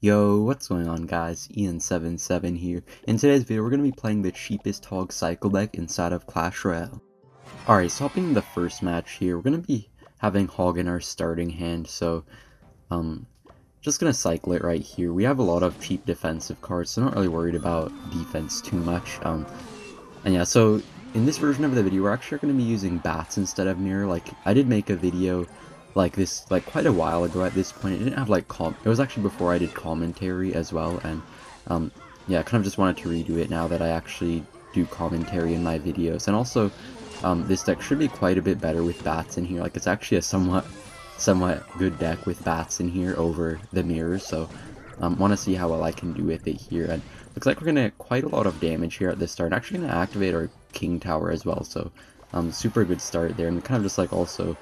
Yo, what's going on guys? Ian77 here. In today's video, we're going to be playing the cheapest Hog Cycle Deck inside of Clash Royale. Alright, so hopping in the first match here, we're going to be having Hog in our starting hand, so just going to cycle it right here. We have a lot of cheap defensive cards, so not really worried about defense too much. And yeah, so in this version of the video, we're actually going to be using bats instead of mirror. Like, I did make a video like this like quite a while ago at this point. It didn't have like it was actually before I did commentary as well, and yeah, I kind of just wanted to redo it now that I actually do commentary in my videos. And also this deck should be quite a bit better with bats in here. Like, it's actually a somewhat good deck with bats in here over the mirrors, so want to see how well I can do with it here. And looks like we're gonna get quite a lot of damage here at the start. Actually gonna activate our king tower as well, so super good start there. And we kind of just like also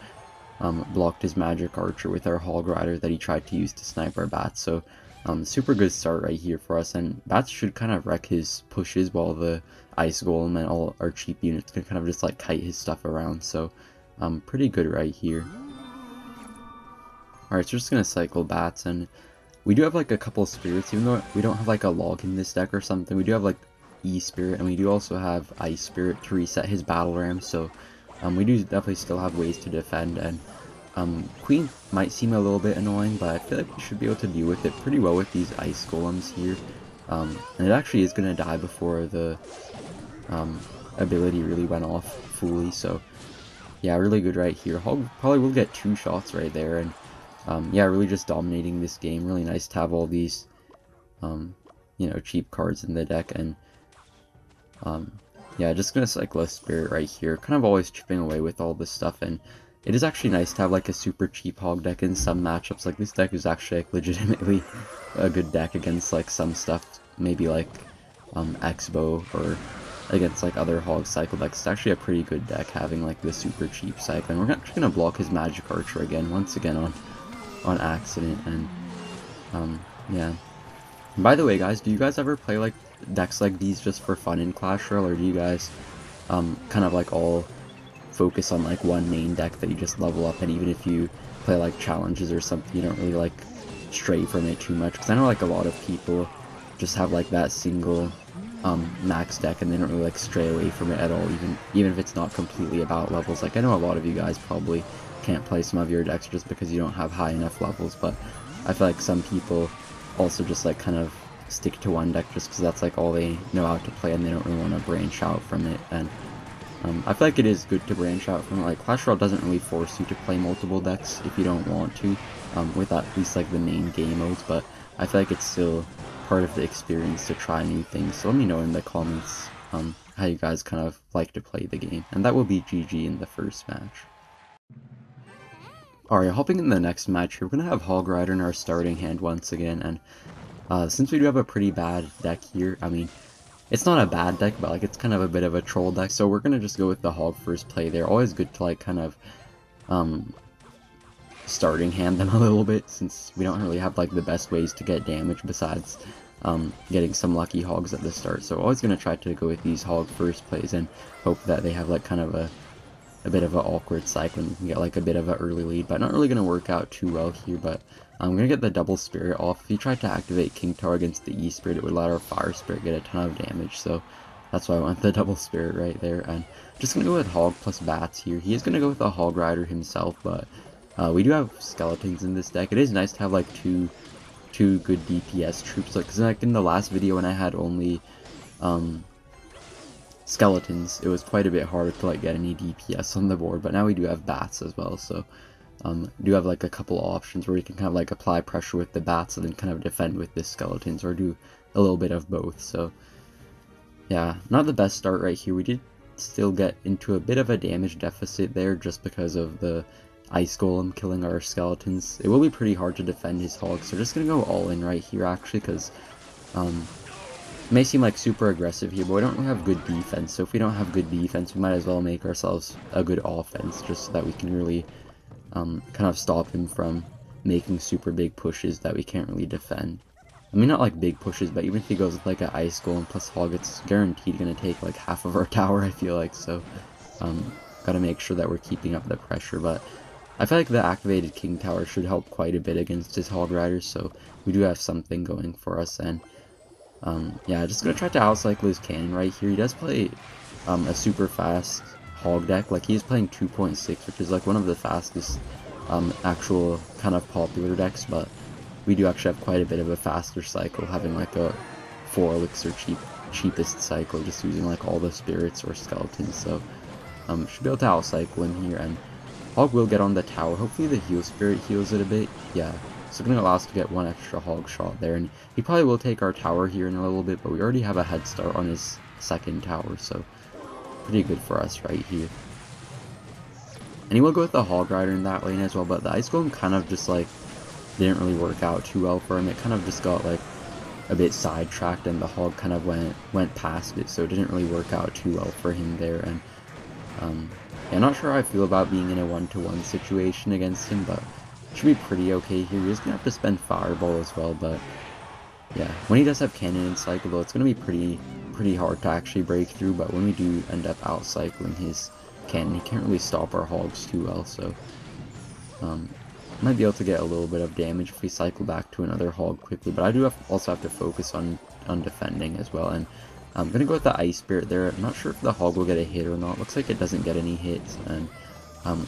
blocked his magic archer with our Hog Rider that he tried to use to snipe our bats. So super good start right here for us, and bats should kind of wreck his pushes while the ice golem and all our cheap units can kind of just like kite his stuff around. So pretty good right here. Alright, so we're just gonna cycle bats, and we do have like a couple spirits, even though we don't have like a log in this deck or something. We do have like E spirit, and we do also have ice spirit to reset his battle ram, so we do definitely still have ways to defend. And Queen might seem a little bit annoying, but I feel like we should be able to deal with it pretty well with these ice golems here. And it actually is going to die before the ability really went off fully, so yeah, really good right here. Hog probably will get 2 shots right there, and yeah, really just dominating this game. Really nice to have all these you know, cheap cards in the deck. And yeah, just gonna cycle a spirit right here, kind of always chipping away with all this stuff. And it is actually nice to have like a super cheap hog deck in some matchups. Like, this deck is actually like legitimately a good deck against like some stuff, maybe like Xbow, or against like other Hog Cycle decks. It's actually a pretty good deck having like the super cheap cycle. And we're actually gonna block his magic archer again, once again on accident. And yeah. And by the way guys, do you guys ever play like decks like these just for fun in Clash Royale, or do you guys kind of like all focus on like one main deck that you just level up, and even if you play like challenges or something, you don't really like stray from it too much? Because I know like a lot of people just have like that single max deck, and they don't really like stray away from it at all, even if it's not completely about levels. Like, I know a lot of you guys probably can't play some of your decks just because you don't have high enough levels, but I feel like some people also just like kind of stick to one deck just because that's like all they know how to play, and they don't really want to branch out from it. And I feel like it is good to branch out from it. Like, Clash Royale doesn't really force you to play multiple decks if you don't want to, with at least like the main game modes, but I feel like it's still part of the experience to try new things. So let me know in the comments how you guys kind of like to play the game. And that will be GG in the first match. Alright, hopping in the next match here, we're going to have Hog Rider in our starting hand once again. And since we do have a pretty bad deck here, I mean, it's not a bad deck, but like it's kind of a bit of a troll deck, so we're gonna just go with the Hog first play there. Always good to like kind of starting hand them a little bit, since we don't really have like the best ways to get damage besides getting some lucky hogs at the start. So always gonna try to go with these Hog first plays and hope that they have like kind of a bit of an awkward cycle and we can get like a bit of an early lead, but not really gonna work out too well here. But I'm gonna get the double spirit off. If he tried to activate King Tower against the E spirit, it would let our fire spirit get a ton of damage, so that's why I went the double spirit right there. And just gonna go with Hog plus bats here. He is gonna go with a Hog Rider himself, but we do have skeletons in this deck. It is nice to have like two good DPS troops, like, 'cause like in the last video when I had only skeletons, it was quite a bit harder to like get any DPS on the board, but now we do have bats as well, so do have like a couple options where you can kind of like apply pressure with the bats and then kind of defend with the skeletons, or do a little bit of both. So yeah, not the best start right here. We did still get into a bit of a damage deficit there just because of the ice golem killing our skeletons. It will be pretty hard to defend his hogs, so we're just gonna go all in right here actually, because it may seem like super aggressive here, but we don't really have good defense. So if we don't have good defense, we might as well make ourselves a good offense, just so that we can really kind of stop him from making super big pushes that we can't really defend. I mean, not like big pushes, but even if he goes with like an ice golem plus hog, it's guaranteed going to take like half of our tower, I feel like. So gotta make sure that we're keeping up the pressure. But I feel like the activated King Tower should help quite a bit against his Hog Riders, so we do have something going for us. And yeah, just gonna try to outcycle his cannon right here. He does play a super fast hog deck. Like, he's playing 2.6, which is like one of the fastest actual kind of popular decks, but we do actually have quite a bit of a faster cycle, having like a 4 elixir cheapest cycle, just using like all the spirits or skeletons. So should be able to outcycle him here, and Hog will get on the tower. Hopefully the heal spirit heals it a bit. Yeah, so gonna allow us to get one extra hog shot there, and he probably will take our tower here in a little bit, but we already have a head start on his second tower, so pretty good for us right here. And he will go with the Hog Rider in that lane as well, but the Ice Golem kind of just like didn't really work out too well for him. It kind of just got like a bit sidetracked, and the Hog kind of went past it, so it didn't really work out too well for him there. And yeah, not sure how I feel about being in a 1-to-1 situation against him, but should be pretty okay here. He's gonna have to spend Fireball as well, but yeah, when he does have Cannon and Cycle though, it's gonna be pretty hard to actually break through. But when we do end up outcycling his Cannon, he can't really stop our Hogs too well, so might be able to get a little bit of damage if we cycle back to another Hog quickly. But I do also have to focus on defending as well, and I'm gonna go with the Ice Spirit there. I'm not sure if the Hog will get a hit or not. Looks like it doesn't get any hits, and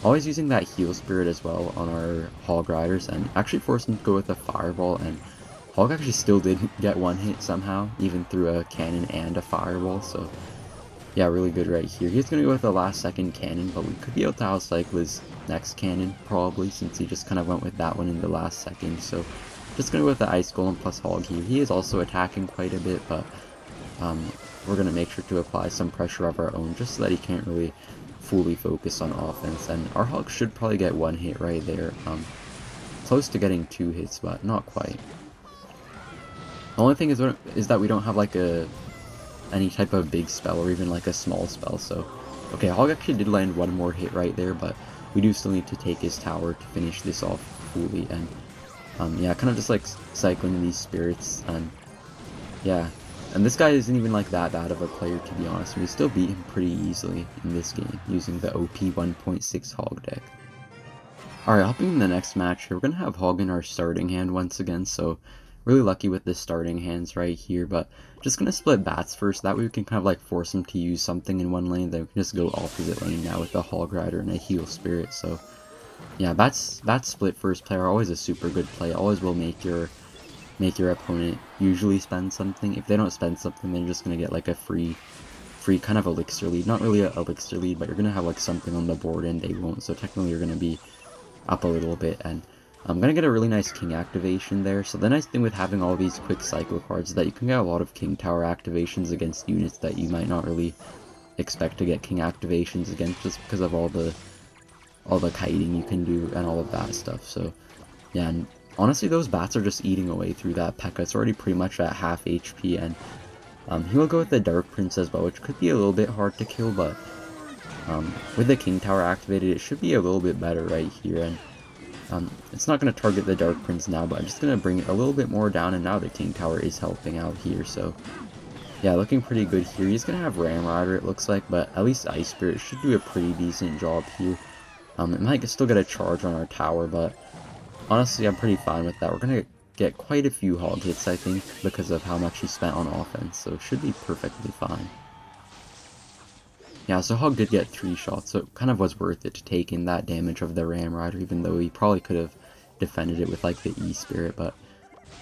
always using that Heal Spirit as well on our Hog Riders, and actually forced him to go with a Fireball, and Hog actually still did get one hit somehow, even through a Cannon and a Fireball. So yeah, really good right here. He's gonna go with the last second Cannon, but we could be able to outcycle his next Cannon probably, since he just kind of went with that one in the last second. So just gonna go with the Ice Golem plus Hog here. He is also attacking quite a bit, but we're going to make sure to apply some pressure of our own, just so that he can't really fully focus on offense. And our Hog should probably get one hit right there. Close to getting 2 hits, but not quite. The only thing is that we don't have like any type of big spell, or even like a small spell. So okay, Hog actually did land one more hit right there, but we do still need to take his tower to finish this off fully. And yeah, kind of just like cycling these spirits, and yeah. And this guy isn't even like that bad of a player, to be honest. We still beat him pretty easily in this game using the OP 1.6 Hog deck. Alright, hopping in the next match here, we're going to have Hog in our starting hand once again, so really lucky with the starting hands right here, but just going to split bats first. That way we can kind of like force him to use something in one lane, then we can just go opposite lane now with the Hog Rider and a Heal Spirit. So yeah, bats split first player, always a super good play, always will make your opponent usually spend something. If they don't spend something, they're just gonna get like a free kind of elixir lead. Not really an elixir lead, but you're gonna have like something on the board and they won't, so technically you're gonna be up a little bit. And I'm gonna get a really nice king activation there. So the nice thing with having all these quick cycle cards is that you can get a lot of king tower activations against units that you might not really expect to get king activations against, just because of all the kiting you can do and all of that stuff. So yeah, and honestly, those bats are just eating away through that Pekka. It's already pretty much at half HP, and he will go with the Dark Prince as well, which could be a little bit hard to kill, but with the King Tower activated, it should be a little bit better right here. And it's not going to target the Dark Prince now, but I'm just going to bring it a little bit more down, and now the King Tower is helping out here. So yeah, looking pretty good here. He's going to have Ram Rider, it looks like, but at least Ice Spirit should do a pretty decent job here. It might still get a charge on our tower, but honestly, I'm pretty fine with that. We're going to get quite a few hog hits, I think, because of how much he spent on offense, so it should be perfectly fine. Yeah, so Hog did get 3 shots, so it kind of was worth it to take in that damage of the Ram Rider, even though he probably could have defended it with, like, the E-Spirit, but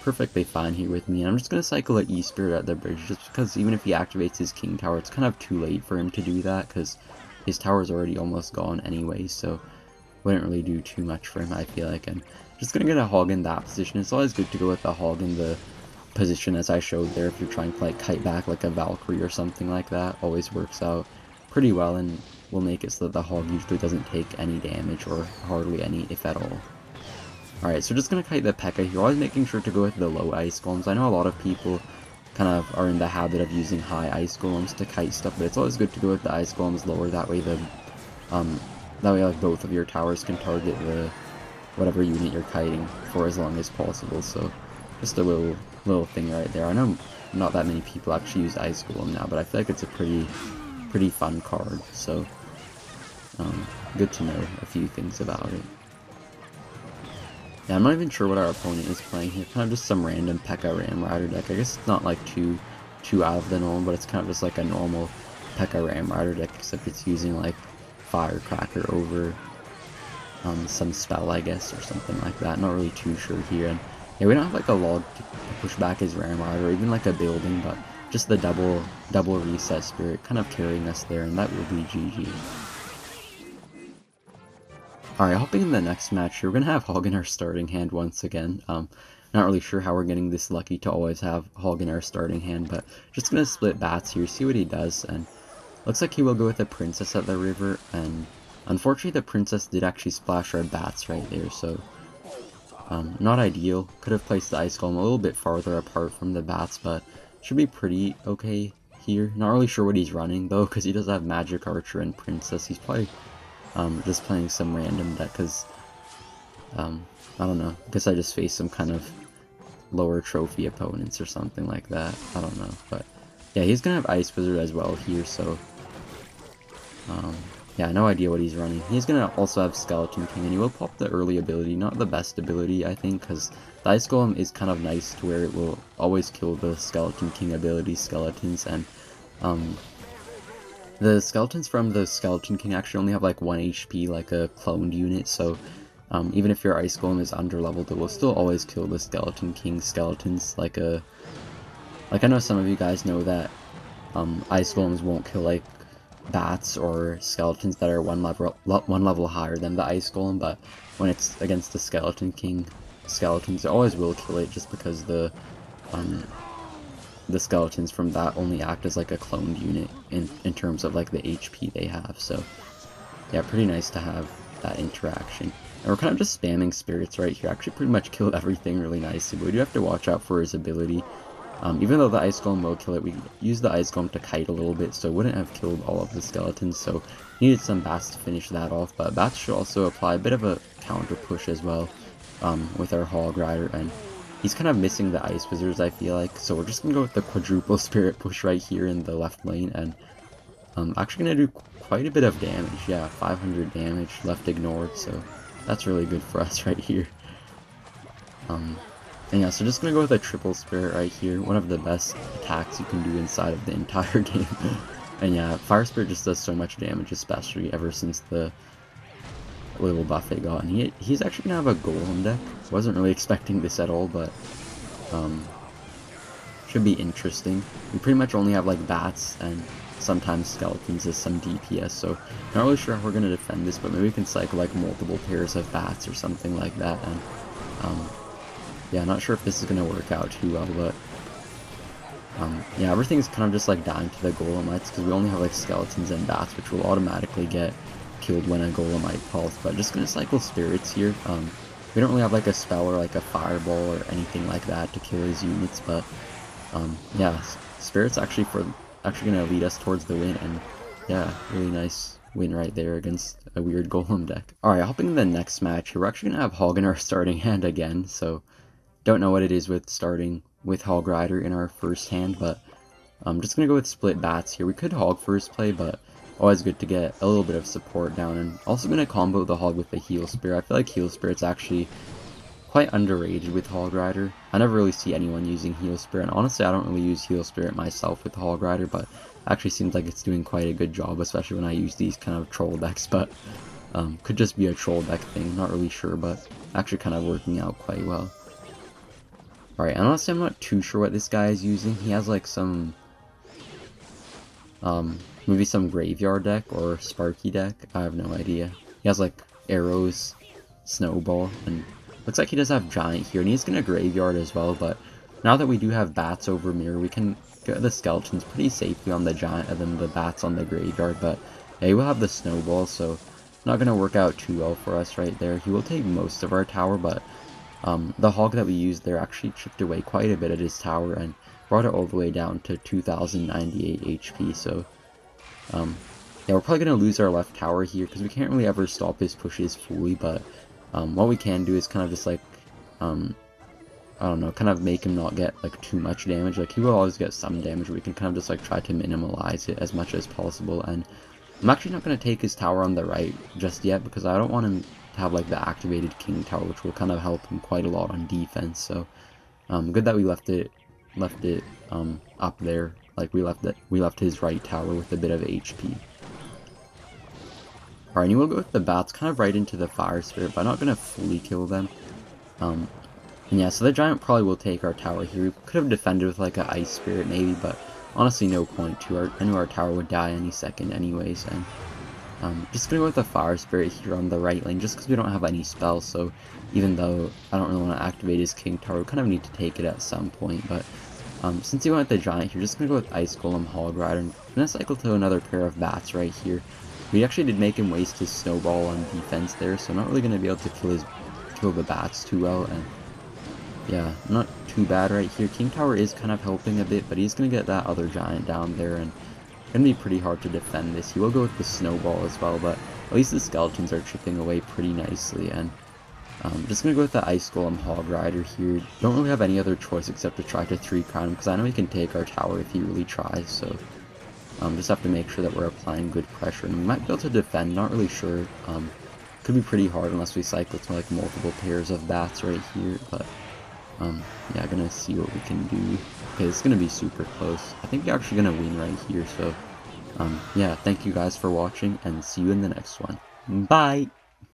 perfectly fine here with me. And I'm just going to cycle an E-Spirit at the bridge, just because even if he activates his King Tower, it's kind of too late for him to do that, because his tower is already almost gone anyway, so wouldn't really do too much for him, I feel like. And just gonna get a Hog in that position. It's always good to go with a Hog in the position as I showed there. If you're trying to like kite back like a Valkyrie or something like that, always works out pretty well and will make it so that the Hog usually doesn't take any damage, or hardly any, if at all. Alright, so just gonna kite the Pekka here, always making sure to go with the low ice golems. I know a lot of people kind of are in the habit of using high ice golems to kite stuff, but it's always good to go with the ice golems lower. That way like both of your towers can target the whatever unit you're kiting for as long as possible. So just a little thing right there. I know not that many people actually use Ice Golem now, but I feel like it's a pretty fun card. So good to know a few things about it. Yeah, I'm not even sure what our opponent is playing here. Kind of just some random Pekka Ram Rider deck. I guess it's not like too out of the norm, but it's kind of just like a normal Pekka Ram Rider deck, except it's using like Firecracker over some spell, I guess, or something like that. Not really too sure here. And yeah, we don't have like a log to push back his Ram Rider, or even like a building, but just the double reset spirit kind of carrying us there, and that will be GG. Alright, hopping in the next match here, we're going to have Hog in our starting hand once again. Not really sure how we're getting this lucky to always have Hog in our starting hand, but just going to split bats here, see what he does, and looks like he will go with a princess at the river, and unfortunately the princess did actually splash our bats right there, so not ideal. Could have placed the ice golem a little bit farther apart from the bats, but should be pretty okay here. Not really sure what he's running though, because he does have magic archer and princess. He's probably just playing some random deck, because I don't know, I guess I just faced some kind of lower trophy opponents or something like that. I don't know, but yeah, he's gonna have Ice Wizard as well here, so yeah, no idea what he's running. He's gonna also have Skeleton King, and he will pop the early ability, not the best ability, I think, because the Ice Golem is kind of nice to where it will always kill the Skeleton King ability skeletons, and the skeletons from the Skeleton King actually only have like 1 HP, like a cloned unit, so even if your Ice Golem is underleveled, it will still always kill the Skeleton King skeletons. Like I know some of you guys know that Ice Golems won't kill like bats or skeletons that are one level higher than the Ice Golem, but when it's against the Skeleton King skeletons, it always will kill it, just because the skeletons from that only act as like a cloned unit in terms of like the HP they have. So yeah, pretty nice to have that interaction. And we're kind of just spamming spirits right here. Actually pretty much killed everything really nicely, but we do have to watch out for his ability. Even though the Ice Golem will kill it, we used the Ice Golem to kite a little bit, so it wouldn't have killed all of the skeletons, so needed some bats to finish that off. But bats should also apply a bit of a counter push as well with our Hog Rider, and he's kind of missing the Ice Wizards, I feel like, so we're just going to go with the quadruple spirit push right here in the left lane, and I'm actually going to do quite a bit of damage. Yeah, 500 damage left ignored, so that's really good for us right here. And yeah, so just going to go with a triple spirit right here, one of the best attacks you can do inside of the entire game. And yeah, fire spirit just does so much damage, especially ever since the little buff it got. And he's actually going to have a golem deck. Wasn't really expecting this at all, but should be interesting. We pretty much only have like bats and sometimes skeletons as some DPS, so not really sure how we're going to defend this, but maybe we can cycle like multiple pairs of bats or something like that. And yeah, not sure if this is going to work out too well, but yeah, everything's kind of just like dying to the golemites, because we only have like skeletons and bats, which will automatically get killed when a golemite falls. But just going to cycle spirits here. We don't really have like a spell or like a fireball or anything like that to kill his units, but yeah, spirits actually going to lead us towards the win, and yeah, really nice win right there against a weird golem deck. Alright, hopping in the next match here, we're actually going to have Hog in our starting hand again, so don't know what it is with starting with Hog Rider in our first hand, but I'm just going to go with split bats here. We could Hog first play, but always good to get a little bit of support down, and also going to combo the Hog with the Heal Spirit. I feel like Heal Spirit's actually quite underrated with Hog Rider. I never really see anyone using Heal Spirit, and honestly I don't really use Heal Spirit myself with Hog Rider, but actually seems like it's doing quite a good job, especially when I use these kind of troll decks. But could just be a troll deck thing, not really sure, but actually kind of working out quite well. Alright, honestly I'm not too sure what this guy is using. He has like some maybe some graveyard deck or Sparky deck, I have no idea. He has like arrows, snowball, and looks like he does have giant here, and he's gonna graveyard as well. But now that we do have bats over mirror, we can get the skeletons pretty safely on the giant and then the bats on the graveyard. But yeah, he will have the snowball, so not gonna work out too well for us right there. He will take most of our tower, but the Hog that we used there actually chipped away quite a bit at his tower and brought it all the way down to 2098 HP, so yeah, we're probably going to lose our left tower here, because we can't really ever stop his pushes fully, but what we can do is kind of just like, I don't know, kind of make him not get like too much damage. Like, he will always get some damage, but we can kind of just like try to minimalize it as much as possible. And I'm actually not going to take his tower on the right just yet, because I don't want him to have like the activated king tower, which will kind of help him quite a lot on defense. So good that we left it up there. Like we left his right tower with a bit of HP. Alright, and we'll go with the bats kind of right into the fire spirit, but I'm not gonna fully kill them. And yeah, so the giant probably will take our tower here. We could have defended with like an ice spirit maybe, but honestly no point to. I knew our tower would die any second anyways, and just gonna go with the fire spirit here on the right lane, just because we don't have any spells. So even though I don't really want to activate his king tower, we kind of need to take it at some point. But since he went with the giant here, just gonna go with ice golem hog rider, and gonna cycle to another pair of bats right here. We actually did make him waste his snowball on defense there, so I'm not really gonna be able to kill the bats too well. And yeah, not too bad right here. King tower is kind of helping a bit, but he's gonna get that other giant down there, and gonna be pretty hard to defend this. He will go with the snowball as well, but at least the skeletons are chipping away pretty nicely. And just gonna go with the ice golem hog rider here. Don't really have any other choice except to try to 3-crown him, because I know he can take our tower if he really tries. So just have to make sure that we're applying good pressure, and we might be able to defend. Not really sure. Could be pretty hard unless we cycle to like multiple pairs of bats right here. But yeah, gonna see what we can do. Okay, it's gonna be super close. I think we're actually gonna win right here. So yeah, thank you guys for watching, and see you in the next one. Bye!